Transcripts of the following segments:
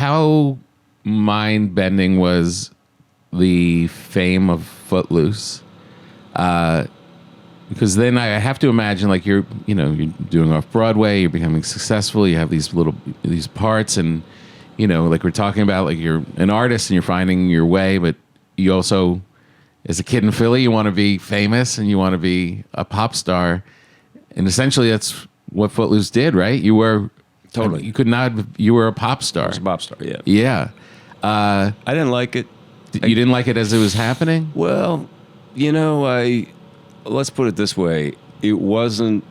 how mind-bending was the fame of Footloose? Because then I have to imagine, like, you're doing off Broadway, you're becoming successful, you have these parts, and like we're talking about, like, you're an artist and you're finding your way, but you also, as a kid in Philly, you want to be famous and you want to be a pop star, and essentially that's what Footloose did, right? You were Totally. you were a pop star. I was a pop star, yeah. Yeah. I didn't like it. You didn't like it as it was happening? Well, let's put it this way. It wasn't,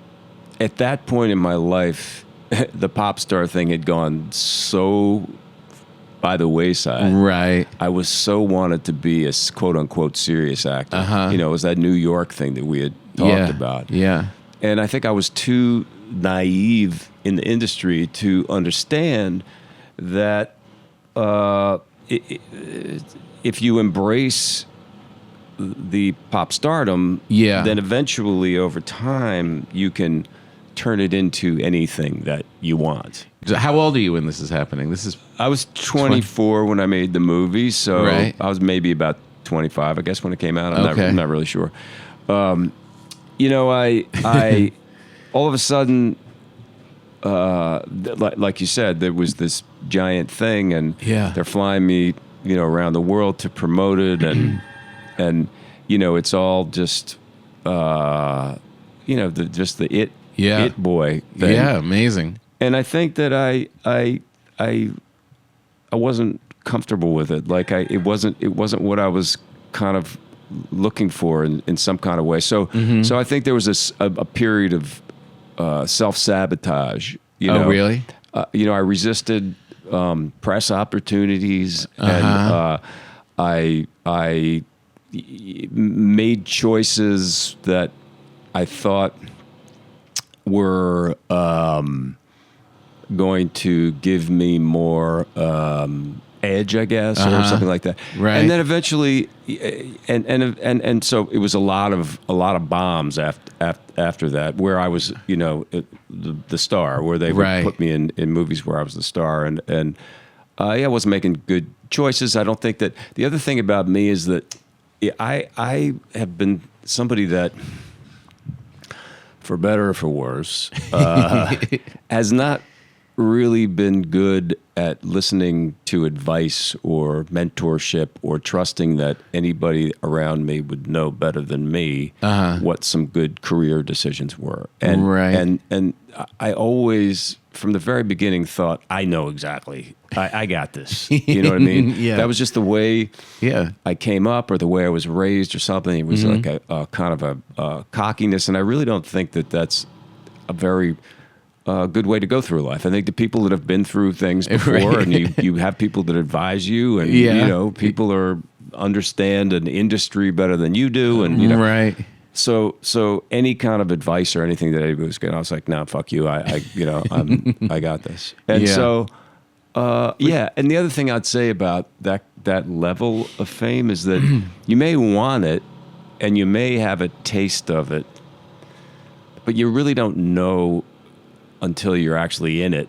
at that point in my life, the pop star thing had gone so by the wayside. Right. I was so wanted to be a quote unquote serious actor. It was that New York thing that we had talked about. Yeah. And I think I was too naive in the industry to understand that if you embrace the pop stardom, then eventually over time you can turn it into anything that you want. How old are you when this is happening? I was 24 when I made the movie, so right. I was maybe about 25, I guess, when it came out. I'm not really sure. I all of a sudden, like you said, there was this giant thing, and they're flying me, around the world to promote it, and it's all just, the it boy thing. Yeah, amazing. And I think that I wasn't comfortable with it. Like it wasn't what I was kind of looking for in some kind of way. So I think there was a period of self-sabotage. Oh, really? I resisted press opportunities, and I made choices that I thought were going to give me more edge, I guess, or something like that. Right. And then eventually, and so it was a lot of bombs after that, where I was, the star, where they would put me in movies where I was the star, and I wasn't making good choices. I don't think that the other thing about me is that I have been somebody that, for better or for worse, has not really been good at listening to advice or mentorship or trusting that anybody around me would know better than me what some good career decisions were. And and I always, from the very beginning, thought, I know exactly. I got this. You know what I mean? That was just the way I came up, or the way I was raised, or something. It was like a kind of a cockiness, and I really don't think that that's a very good way to go through life. I think the people that have been through things before, and you have people that advise you, and people understand an industry better than you do, and So any kind of advice or anything that anybody was getting, I was like, no, fuck you. I got this. And so, And the other thing I'd say about that level of fame is that you may want it, and you may have a taste of it, but you really don't know until you're actually in it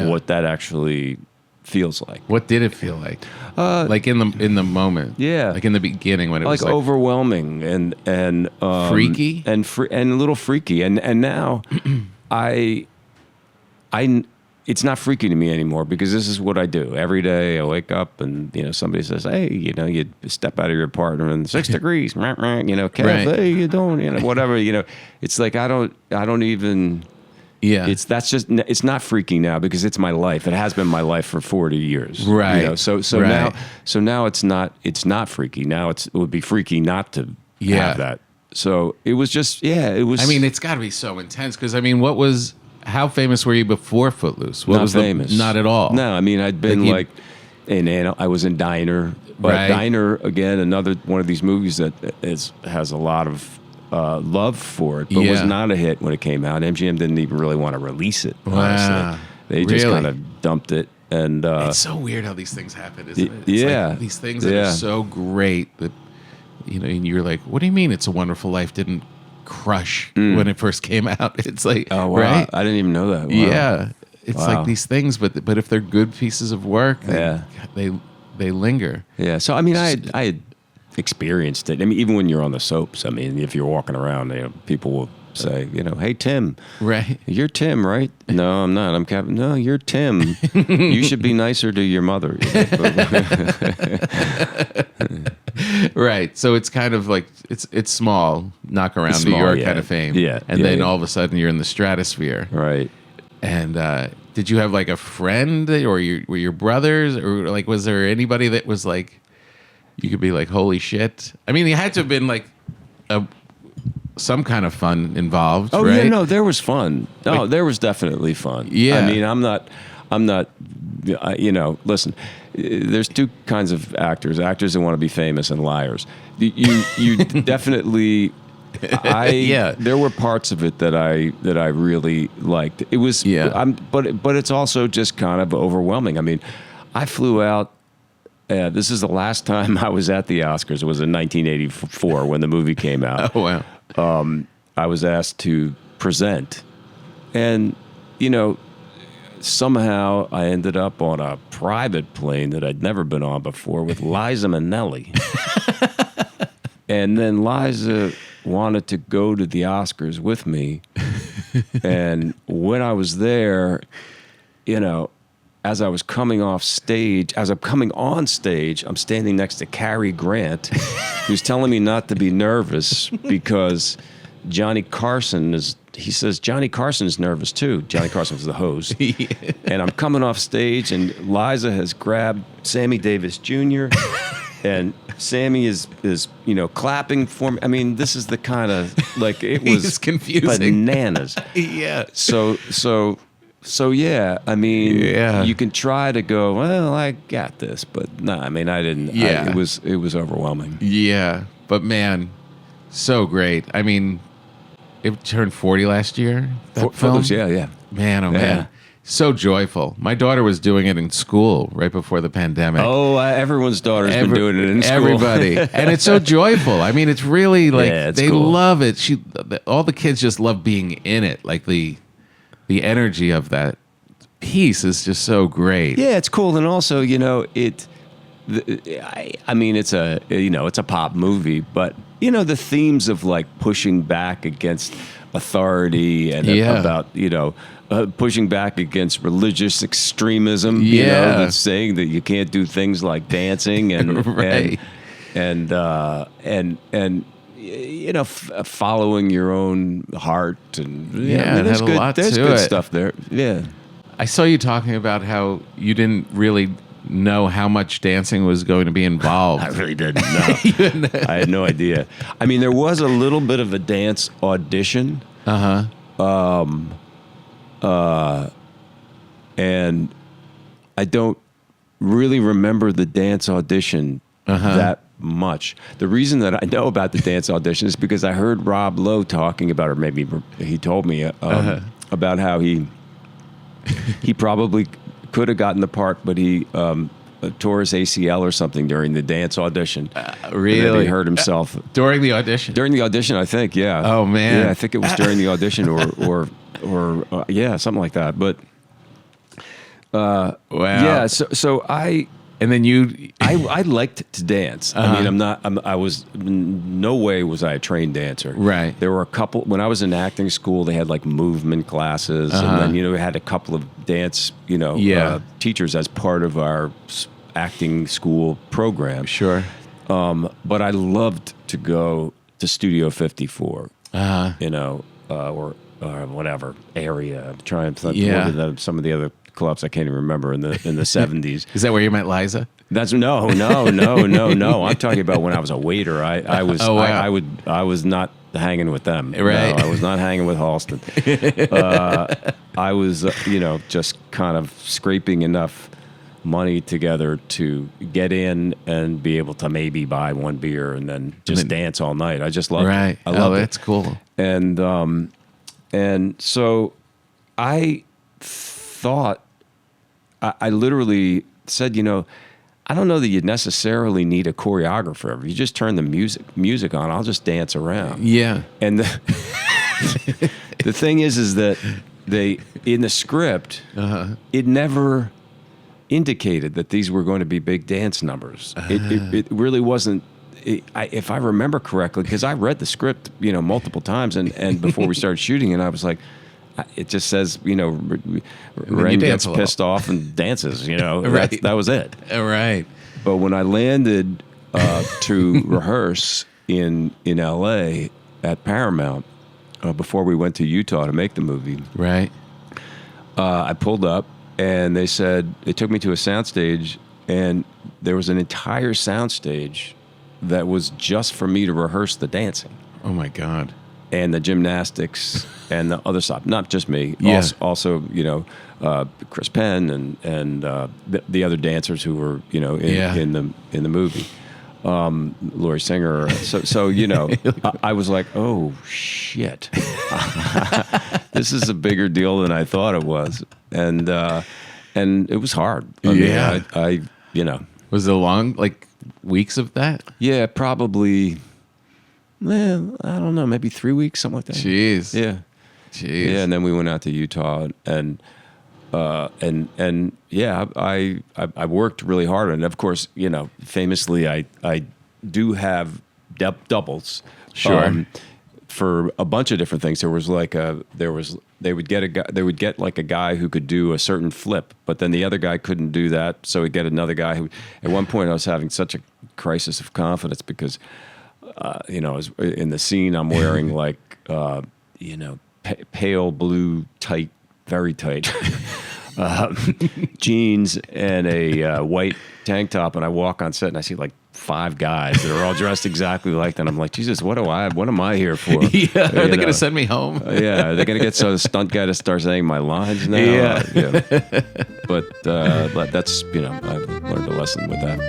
what that actually feels like. What did it feel like? Like in the moment? Yeah. Like in the beginning when it was like overwhelming and freaky? And a little freaky. And now it's not freaky to me anymore, because this is what I do. Every day I wake up and, somebody says, hey, you step out of your partner in 6 degrees, cafe, you don't, whatever, it's like, I don't even... Yeah, it's not freaky now, because it's my life. It has been my life for 40 years. Right. So now it's not freaky. Now it would be freaky not to have that. So it was just it was. I mean, it's got to be so intense, because how famous were you before Footloose? Not famous. Not at all. No, I mean, I'd been I was in Diner, but Diner, again, another one of these movies that has a lot of love for it, but was not a hit when it came out. MGM didn't even really want to release it. Honestly. Wow. They just kind of dumped it. And it's so weird how these things happen, isn't it? It's like these things that are so great that and you're like, what do you mean It's a Wonderful Life didn't crush when it first came out? It's like, oh wow, I didn't even know that. Wow. it's Wow. like these things, but if they're good pieces of work, Yeah. they linger. Yeah. So I mean, I had experienced it. I mean, even when you're on the soaps, I mean, if you're walking around, people will say, hey, Tim, Right. you're Tim, right? No, I'm not. I'm Kevin. No, you're Tim. You should be nicer to your mother. Right. So it's kind of like it's small, knock around New York kind of fame. Yeah. And then all of a sudden you're in the stratosphere. Right. And did you have like a friend or were your brothers, or like was there anybody that was like you could be like, holy shit? I mean, you had to have been like some kind of fun involved. Oh right? yeah, no, there was fun. No, there was definitely fun. Yeah. I mean, I'm not. Listen, there's two kinds of actors: actors that want to be famous and liars. You definitely. Yeah. There were parts of it that I really liked. It was. Yeah. But it's also just kind of overwhelming. I mean, I flew out. This is the last time I was at the Oscars. It was in 1984 when the movie came out. Oh wow. I was asked to present, and somehow I ended up on a private plane that I'd never been on before with Liza Minnelli. And then Liza wanted to go to the Oscars with me, and when I was there, as I was coming on stage, I'm standing next to Cary Grant, who's telling me not to be nervous because Johnny Carson is nervous too. Johnny Carson was the host. Yeah. And I'm coming off stage, and Liza has grabbed Sammy Davis Jr., and Sammy is clapping for me. I mean, this is the kind of, like, it was It's confusing. bananas. Yeah. So yeah, I mean, Yeah. you can try to go, well, I got this, but no, I mean, I didn't. Yeah. It was overwhelming. Yeah. But man, so great. I mean, it turned 40 last year. That film. Footloose, yeah. Man, oh Yeah. man. So joyful. My daughter was doing it in school right before the pandemic. Oh, everyone's daughter's been doing it in school. Everybody. And it's so joyful. I mean, it's really like, Yeah, it's they cool. love it. All the kids just love being in it. Like the energy of that piece is just so great. Yeah, it's cool, and also, it's a pop movie, but the themes of like pushing back against authority and Yeah. about pushing back against religious extremism. Yeah. That's saying that you can't do things like dancing and Right. and following your own heart, and Yeah, it there's had a good, lot there's to good it. stuff there. Yeah. I saw you talking about how you didn't really know how much dancing was going to be involved. I really didn't know. I had no idea. I mean, there was a little bit of a dance audition. And I don't really remember the dance audition that much. The reason that I know about the dance audition is because I heard Rob Lowe talking about, or maybe he told me about how he probably could have gotten the part, but he tore his ACL or something during the dance audition. Really? And then he hurt himself. During the audition? During the audition, I think, yeah. Oh, man. Yeah, I think it was during the audition or yeah, something like that. But Wow. yeah, so I And then I liked to dance. I mean, I was, no way was I a trained dancer. Right. There were a couple, when I was in acting school, they had like movement classes, and then, we had a couple of dance, teachers as part of our acting school program. Sure. But I loved to go to Studio 54, or whatever area. I'm trying to think of some of the other clubs I can't even remember in the 70s. Is that where you met Liza? That's no. I'm talking about when I was a waiter. I was Oh, wow. I was not hanging with them. Right. No, I was not hanging with Halston. I was just kind of scraping enough money together to get in and be able to maybe buy one beer and then just dance all night. I just loved it. I loved it. That's cool. And so I thought, I literally said, I don't know that you necessarily need a choreographer. If you just turn the music on, I'll just dance around. Yeah. And the thing is that they in the script, it never indicated that these were going to be big dance numbers. It really wasn't. If I remember correctly, because I read the script, multiple times, and before we started shooting, and I was like, it just says, Ren gets pissed off and dances. Right. That was it. Right. But when I landed to rehearse in L.A. at Paramount before we went to Utah to make the movie, right, I pulled up and they took me to a soundstage, and there was an entire soundstage that was just for me to rehearse the dancing. Oh my God. And the gymnastics and the other stuff. Not just me. Yeah. Also, Chris Penn and the other dancers who were, in the movie. Laurie Singer. So I was like, oh shit, this is a bigger deal than I thought it was, and it was hard. I mean, Was it long, weeks of that? Yeah, probably. Well, I don't know, maybe 3 weeks, something like that. Jeez. Yeah. Jeez. Yeah, and then we went out to Utah and yeah, I worked really hard, and of course, famously, I do have doubles. Sure. For a bunch of different things. They would get like a guy who could do a certain flip, but then the other guy couldn't do that, so we'd get another guy who. At one point, I was having such a crisis of confidence because, in the scene, I'm wearing pale blue tight, very tight jeans and a white tank top, and I walk on set and I see 5 guys that are all dressed exactly like that. I'm like, Jesus, what am I here for? Yeah, are they going to send me home? Yeah, they're going to get the stunt guy to start saying my lines now. Yeah. But that's, I've learned a lesson with that.